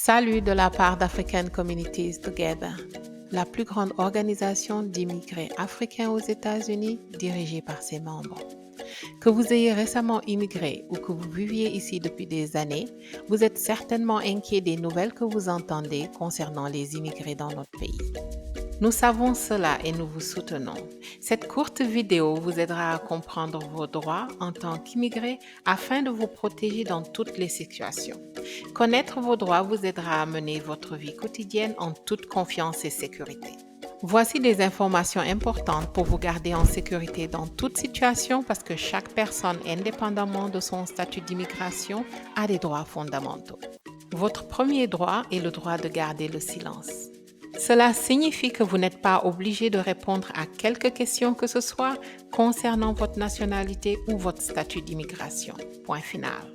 Salut de la part d'African Communities Together, la plus grande organisation d'immigrés africains aux États-Unis dirigée par ses membres. Que vous ayez récemment immigré ou que vous viviez ici depuis des années, vous êtes certainement inquiet des nouvelles que vous entendez concernant les immigrés dans notre pays. Nous savons cela et nous vous soutenons. Cette courte vidéo vous aidera à comprendre vos droits en tant qu'immigré afin de vous protéger dans toutes les situations. Connaître vos droits vous aidera à mener votre vie quotidienne en toute confiance et sécurité. Voici des informations importantes pour vous garder en sécurité dans toute situation parce que chaque personne, indépendamment de son statut d'immigration, a des droits fondamentaux. Votre premier droit est le droit de garder le silence. Cela signifie que vous n'êtes pas obligé de répondre à quelque question que ce soit concernant votre nationalité ou votre statut d'immigration. Point final.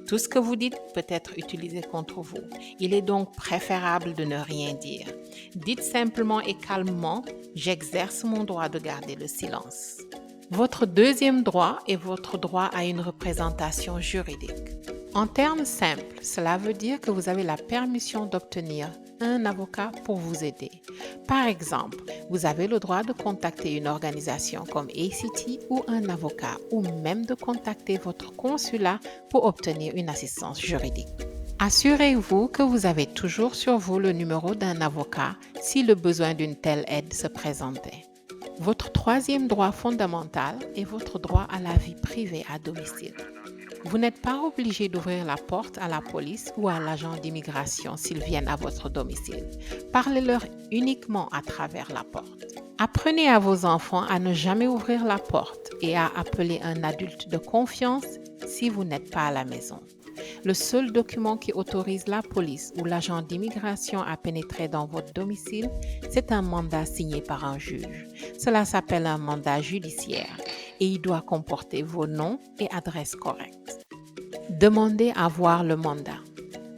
Tout ce que vous dites peut être utilisé contre vous. Il est donc préférable de ne rien dire. Dites simplement et calmement « J'exerce mon droit de garder le silence ». Votre deuxième droit est votre droit à une représentation juridique. En termes simples, cela veut dire que vous avez la permission d'obtenir un avocat pour vous aider. Par exemple, vous avez le droit de contacter une organisation comme ACT ou un avocat ou même de contacter votre consulat pour obtenir une assistance juridique. Assurez-vous que vous avez toujours sur vous le numéro d'un avocat si le besoin d'une telle aide se présentait. Votre troisième droit fondamental est votre droit à la vie privée à domicile. Vous n'êtes pas obligé d'ouvrir la porte à la police ou à l'agent d'immigration s'ils viennent à votre domicile. Parlez-leur uniquement à travers la porte. Apprenez à vos enfants à ne jamais ouvrir la porte et à appeler un adulte de confiance si vous n'êtes pas à la maison. Le seul document qui autorise la police ou l'agent d'immigration à pénétrer dans votre domicile, c'est un mandat signé par un juge. Cela s'appelle un mandat judiciaire et il doit comporter vos noms et adresses correctes. Demandez à voir le mandat.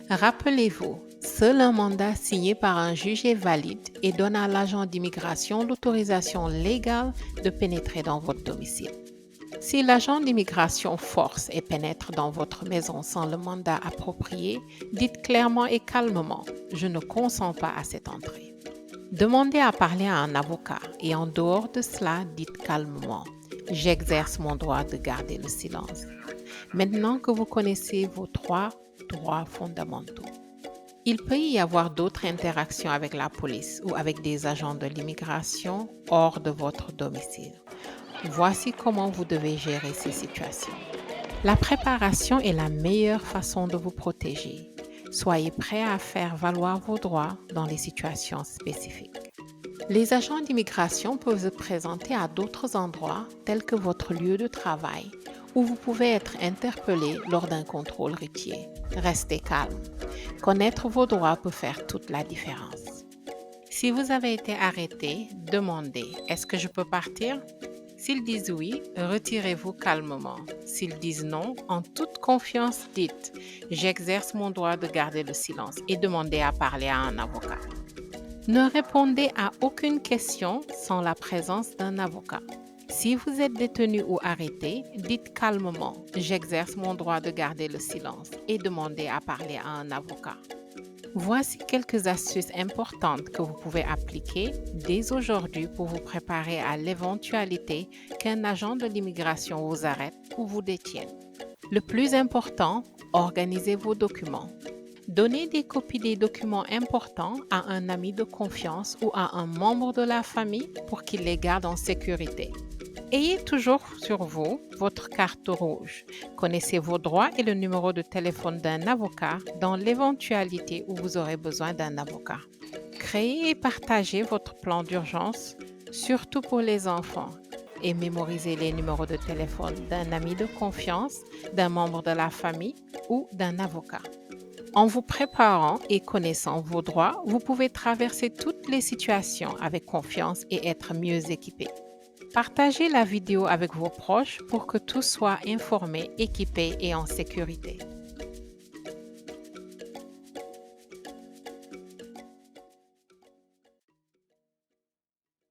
Rappelez-vous, seul un mandat signé par un juge est valide et donne à l'agent d'immigration l'autorisation légale de pénétrer dans votre domicile. Si l'agent d'immigration force et pénètre dans votre maison sans le mandat approprié, dites clairement et calmement « Je ne consens pas à cette entrée ». Demandez à parler à un avocat et en dehors de cela, dites calmement « J'exerce mon droit de garder le silence ». Maintenant que vous connaissez vos trois droits fondamentaux, il peut y avoir d'autres interactions avec la police ou avec des agents de l'immigration hors de votre domicile. Voici comment vous devez gérer ces situations. La préparation est la meilleure façon de vous protéger. Soyez prêt à faire valoir vos droits dans les situations spécifiques. Les agents d'immigration peuvent se présenter à d'autres endroits tels que votre lieu de travail où vous pouvez être interpellé lors d'un contrôle routier. Restez calme. Connaître vos droits peut faire toute la différence. Si vous avez été arrêté, demandez « Est-ce que je peux partir ?» S'ils disent oui, retirez-vous calmement. S'ils disent non, en toute confiance, dites « J'exerce mon droit de garder le silence » et demandez à parler à un avocat. Ne répondez à aucune question sans la présence d'un avocat. Si vous êtes détenu ou arrêté, dites calmement « J'exerce mon droit de garder le silence » et demandez à parler à un avocat. Voici quelques astuces importantes que vous pouvez appliquer dès aujourd'hui pour vous préparer à l'éventualité qu'un agent de l'immigration vous arrête ou vous détienne. Le plus important, organisez vos documents. Donnez des copies des documents importants à un ami de confiance ou à un membre de la famille pour qu'il les garde en sécurité. Ayez toujours sur vous votre carte rouge. Connaissez vos droits et le numéro de téléphone d'un avocat dans l'éventualité où vous aurez besoin d'un avocat. Créez et partagez votre plan d'urgence, surtout pour les enfants, et mémorisez les numéros de téléphone d'un ami de confiance, d'un membre de la famille ou d'un avocat. En vous préparant et connaissant vos droits, vous pouvez traverser toutes les situations avec confiance et être mieux équipé. Partagez la vidéo avec vos proches pour que tous soient informés, équipés et en sécurité.